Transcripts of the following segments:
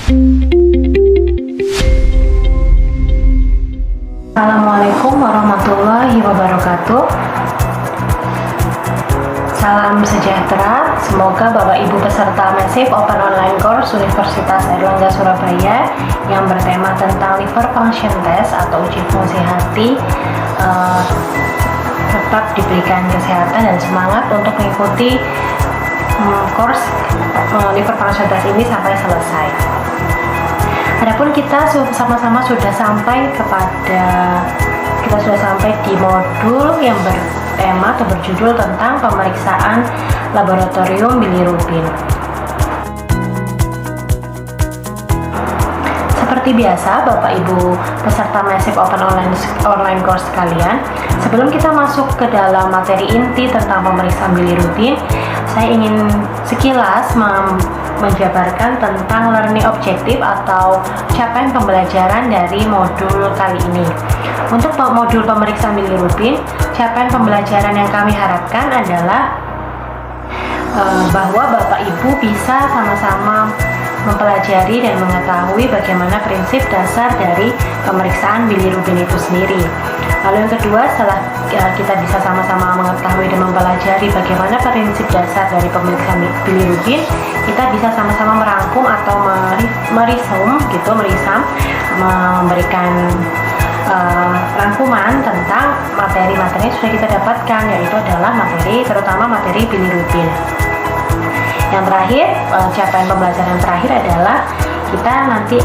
Assalamualaikum warahmatullahi wabarakatuh. Salam sejahtera. Semoga Bapak Ibu peserta Massive Open Online Course Universitas Airlangga Surabaya yang bertema tentang liver function test atau uji fungsi hati tetap diberikan kesehatan dan semangat untuk mengikuti course liver function test ini sampai selesai. Adapun kita sama-sama sudah sampai di modul yang bertema atau berjudul tentang pemeriksaan laboratorium bilirubin. Seperti biasa, Bapak Ibu peserta Massive Open Online Course sekalian, sebelum kita masuk ke dalam materi inti tentang pemeriksaan bilirubin, saya ingin sekilas menjabarkan tentang learning objective atau capaian pembelajaran dari modul kali ini. Untuk modul pemeriksaan bilirubin, capaian pembelajaran yang kami harapkan adalah bahwa Bapak Ibu bisa sama-sama mempelajari dan mengetahui bagaimana prinsip dasar dari pemeriksaan bilirubin itu sendiri. Lalu yang kedua, setelah kita bisa sama-sama mengetahui dan mempelajari bagaimana prinsip dasar dari pemeriksaan bilirubin, kita bisa sama-sama merangkum atau merisam, memberikan rangkuman tentang materi-materi yang sudah kita dapatkan, yaitu adalah terutama materi bilirubin. Yang terakhir, capaian pembelajaran terakhir adalah kita nanti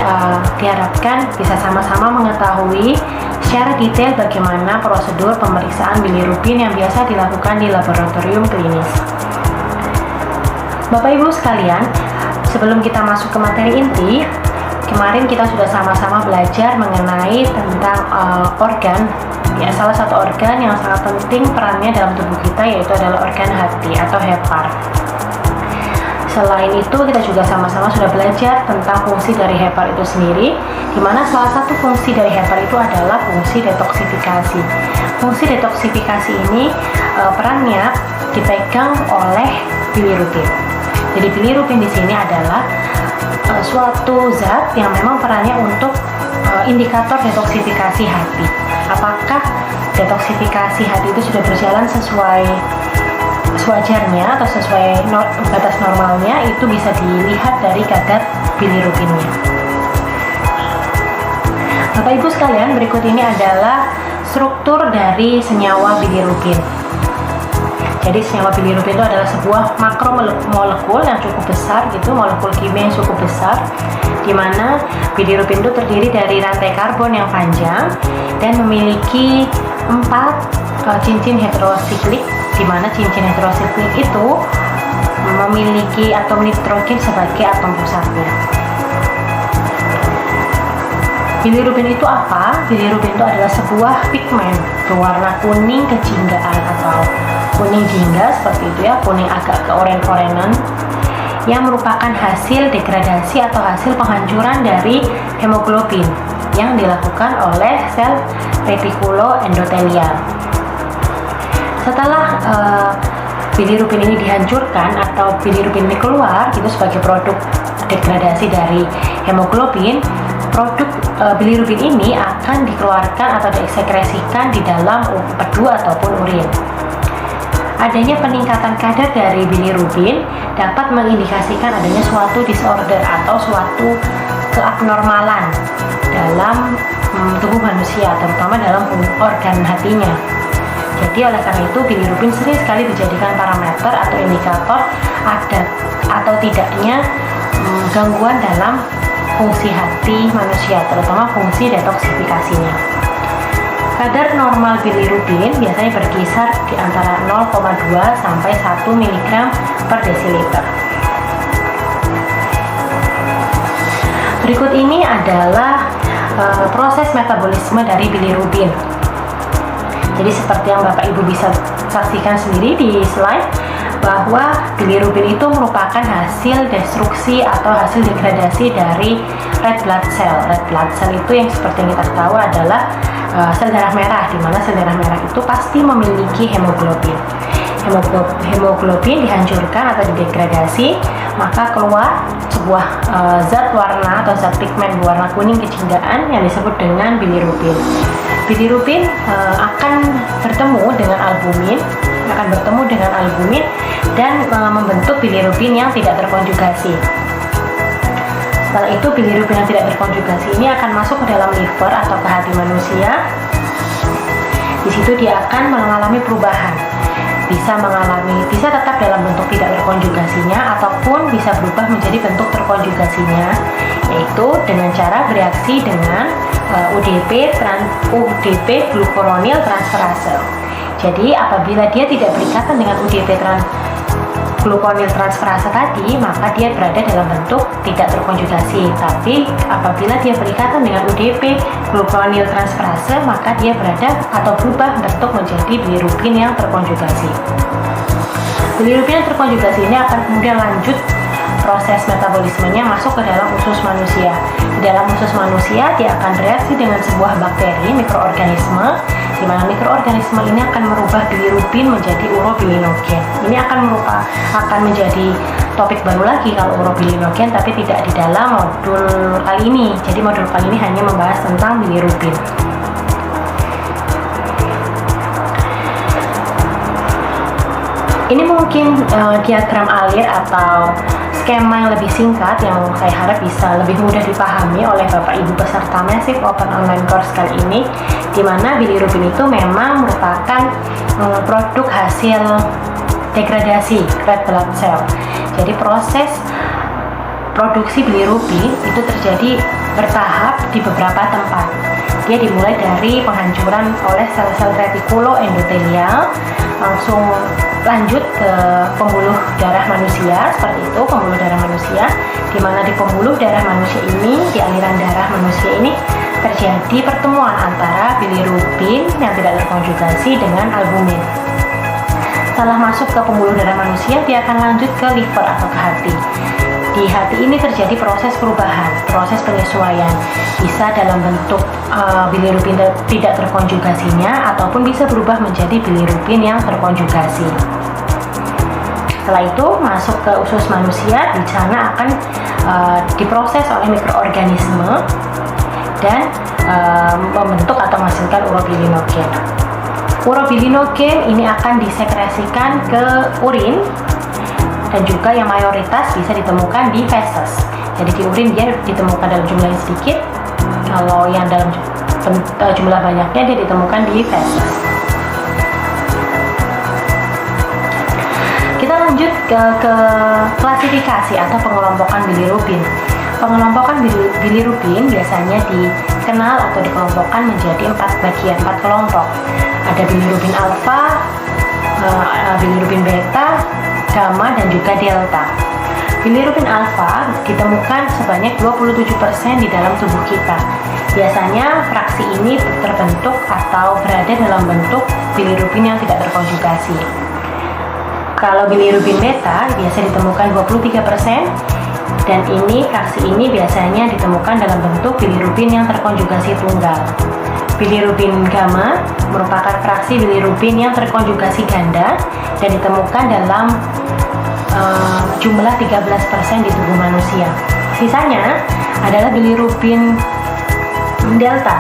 diharapkan bisa sama-sama mengetahui secara detail bagaimana prosedur pemeriksaan bilirubin yang biasa dilakukan di laboratorium klinis. Bapak Ibu sekalian, sebelum kita masuk ke materi inti, kemarin kita sudah sama-sama belajar mengenai tentang organ, ya, salah satu organ yang sangat penting perannya dalam tubuh kita, yaitu adalah organ hati atau hepar. Selain itu, kita juga sama-sama sudah belajar tentang fungsi dari hepar itu sendiri, di mana salah satu fungsi dari hepar itu adalah fungsi detoksifikasi. Fungsi detoksifikasi ini perannya dipegang oleh bilirubin. Jadi bilirubin di sini adalah suatu zat yang memang perannya untuk indikator detoksifikasi hati. Apakah detoksifikasi hati itu sudah berjalan sesuai sewajarnya atau sesuai batas normalnya, itu bisa dilihat dari kadar bilirubinnya. Bapak Ibu sekalian, berikut ini adalah struktur dari senyawa bilirubin. Jadi senyawa bilirubin itu adalah sebuah makromolekul yang cukup besar, molekul kimia yang cukup besar, di mana bilirubin itu terdiri dari rantai karbon yang panjang dan memiliki 4 cincin heterosiklik, di mana cincin heterosiklik itu memiliki atom nitrogen sebagai atom pusatnya. Bilirubin itu apa? Bilirubin itu adalah sebuah pigmen berwarna kuning kejinggaan atau kuning jingga seperti itu ya, kuning agak keoren-orenan, yang merupakan hasil degradasi atau hasil penghancuran dari hemoglobin yang dilakukan oleh sel retikuloendotelial. Setelah bilirubin ini dihancurkan atau bilirubin ini keluar itu sebagai produk degradasi dari hemoglobin, produk bilirubin ini akan dikeluarkan atau dieksekresikan di dalam empedu ataupun urin. Adanya peningkatan kadar dari bilirubin dapat mengindikasikan adanya suatu disorder atau suatu keabnormalan dalam tubuh manusia, terutama dalam organ hatinya. Jadi oleh karena itu bilirubin sering sekali dijadikan parameter atau indikator ada atau tidaknya gangguan dalam fungsi hati manusia, terutama fungsi detoksifikasinya. Kadar normal bilirubin biasanya berkisar di antara 0,2 sampai 1 mg per desiliter. Berikut ini adalah proses metabolisme dari bilirubin. Jadi seperti yang Bapak Ibu bisa saksikan sendiri di slide, bahwa bilirubin itu merupakan hasil destruksi atau hasil degradasi dari red blood cell. Red blood cell itu yang seperti yang kita tahu adalah sel darah merah, di mana sel darah merah itu pasti memiliki hemoglobin. hemoglobin dihancurkan atau didegradasi, maka keluar sebuah zat warna atau zat pigmen berwarna kuning kecindaan yang disebut dengan bilirubin. Bilirubin akan bertemu dengan albumin dan membentuk bilirubin yang tidak terkonjugasi. Setelah itu bilirubin yang tidak terkonjugasi ini akan masuk ke dalam liver atau ke hati manusia. Di situ dia akan mengalami perubahan. Bisa tetap dalam bentuk tidak terkonjugasinya ataupun bisa berubah menjadi bentuk terkonjugasinya, yaitu dengan cara bereaksi dengan UDP glucuronil transferase. Jadi apabila dia tidak berikatan dengan UDP glucuronil transferase tadi, maka dia berada dalam bentuk tidak terkonjugasi. Tapi apabila dia berikatan dengan UDP glucuronil transferase, maka dia berada atau berubah bentuk menjadi bilirubin yang terkonjugasi. Bilirubin yang terkonjugasi ini akan kemudian lanjut proses metabolismenya masuk ke dalam usus manusia. Di dalam usus manusia dia akan bereaksi dengan sebuah bakteri, mikroorganisme, di mana mikroorganisme ini akan merubah bilirubin menjadi urobilinogen. Ini akan menjadi topik baru lagi kalau urobilinogen, tapi tidak di dalam modul kali ini. Jadi modul kali ini hanya membahas tentang bilirubin. Ini mungkin diagram alir atau skema yang lebih singkat yang saya harap bisa lebih mudah dipahami oleh Bapak Ibu peserta Massive Open Online Course kali ini, di mana bilirubin itu memang merupakan produk hasil degradasi red blood cell. Jadi proses produksi bilirubin itu terjadi bertahap di beberapa tempat. Dia dimulai dari penghancuran oleh sel-sel retikuloendotelial, langsung lanjut ke pembuluh darah manusia, seperti itu pembuluh darah manusia, di mana di pembuluh darah manusia ini, di aliran darah manusia ini terjadi pertemuan antara bilirubin yang tidak terkonjugasi dengan albumin. Setelah masuk ke pembuluh darah manusia, dia akan lanjut ke liver atau ke hati. Di hati ini terjadi proses perubahan, proses penyesuaian, bisa dalam bentuk bilirubin tidak terkonjugasinya ataupun bisa berubah menjadi bilirubin yang terkonjugasi. Setelah itu masuk ke usus manusia, di sana akan diproses oleh mikroorganisme dan membentuk atau menghasilkan urobilinogen. Urobilinogen ini akan disekresikan ke urin dan juga yang mayoritas bisa ditemukan di feses. Jadi di urin dia ditemukan dalam jumlah yang sedikit, kalau yang dalam jumlah banyaknya dia ditemukan di feses. Kita lanjut ke klasifikasi atau pengelompokan bilirubin. Pengelompokan bilirubin biasanya dikenal atau dikelompokkan menjadi 4 bagian, 4 kelompok. Ada bilirubin alfa, bilirubin beta, gamma, dan juga delta. Bilirubin alfa ditemukan sebanyak 27% di dalam tubuh kita. Biasanya fraksi ini terbentuk atau berada dalam bentuk bilirubin yang tidak terkonjugasi. Kalau bilirubin beta biasa ditemukan 23%, dan fraksi ini biasanya ditemukan dalam bentuk bilirubin yang terkonjugasi tunggal. Bilirubin gamma merupakan fraksi bilirubin yang terkonjugasi ganda dan ditemukan dalam jumlah 13% di tubuh manusia. Sisanya adalah bilirubin delta,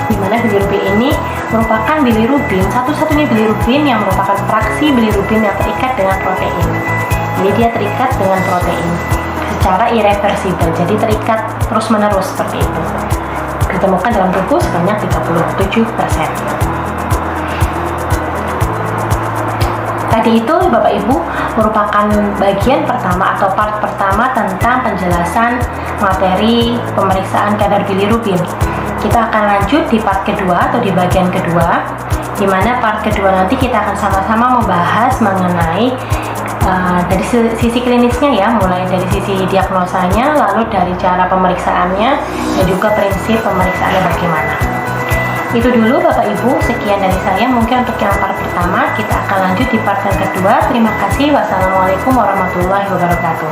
di mana bilirubin ini merupakan bilirubin satu-satunya bilirubin yang merupakan fraksi bilirubin yang terikat dengan protein. Jadi dia terikat dengan protein secara irreversibel, jadi terikat terus-menerus seperti itu. Ditemukan dalam tubuh sebanyak 37%. Tadi itu Bapak Ibu merupakan bagian pertama atau part pertama tentang penjelasan materi pemeriksaan kadar bilirubin. Kita akan lanjut di part kedua atau di bagian kedua, di mana part kedua nanti kita akan sama-sama membahas mengenai dari sisi klinisnya ya, mulai dari sisi diagnosanya, lalu dari cara pemeriksaannya, dan juga prinsip pemeriksaannya bagaimana. Itu dulu Bapak Ibu, sekian dari saya. Mungkin untuk yang part pertama, kita akan lanjut di part yang kedua. Terima kasih. Wassalamualaikum warahmatullahi wabarakatuh.